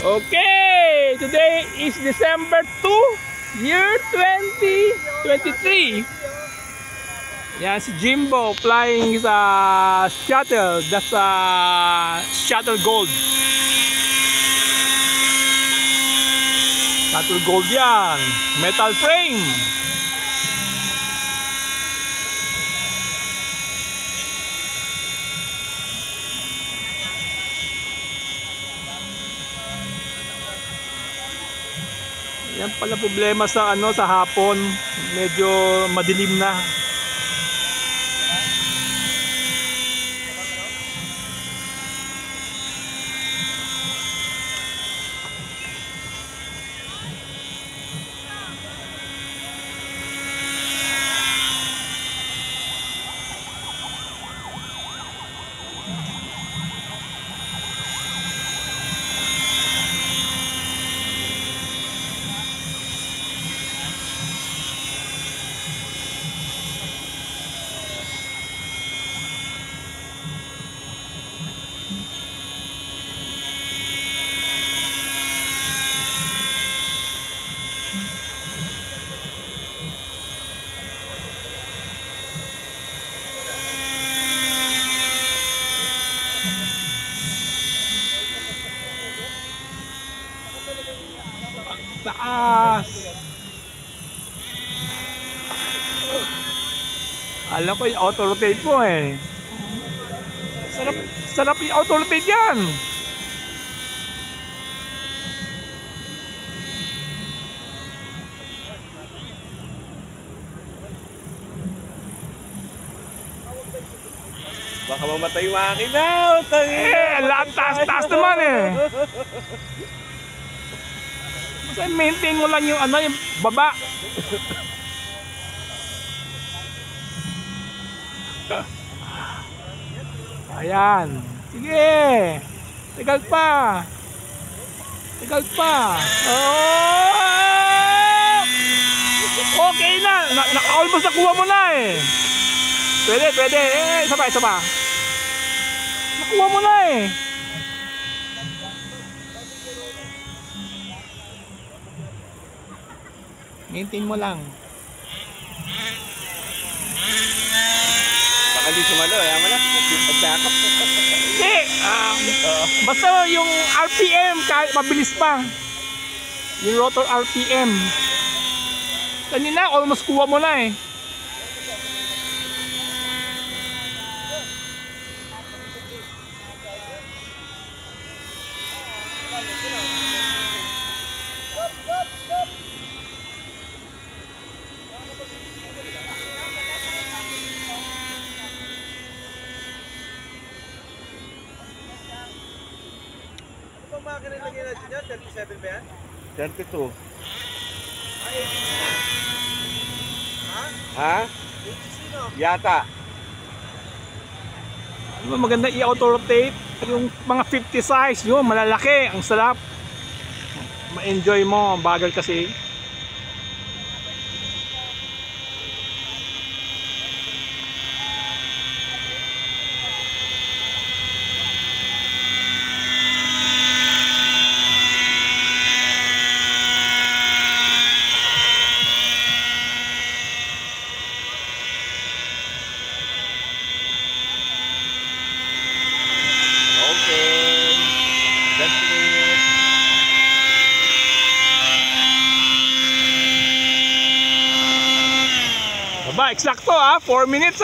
Okay, today is December 2, year 2023. Yan si Jimbo flying sa shuttle. That's shuttle gold. Shuttle gold yan. Metal frame. Yan pala problema sa sa hapon, medyo madilim na. Taas. Alam ko yung auto-rotate mo eh. Sarap yung auto-rotate yan. Baka mamatay yung makina. Lahat taas-taas naman eh. Basta maintain mo lang yung yung baba. Ayan. Sige. Tagal pa. Tagal pa. Oh! Okay na. Almost nakuha mo na eh. Pwede. Isa pa. Nakuha mo na eh. Maintain mo lang. Baka di sumalo, ayaw mo na. Pagkakap. Hindi. Basta yung RPM, kahit mabilis pa. Yung rotor RPM. Kanina, almost kuha mo na eh. Makina lagay natin yan, 37 ba yan? 32. Ha? Yata. Diba maganda i-auto-rotate yung mga 50 size, yun malalaki, ang sarap. Ma-enjoy mo, ang bagal kasi. Ba, eksakto 4 minutes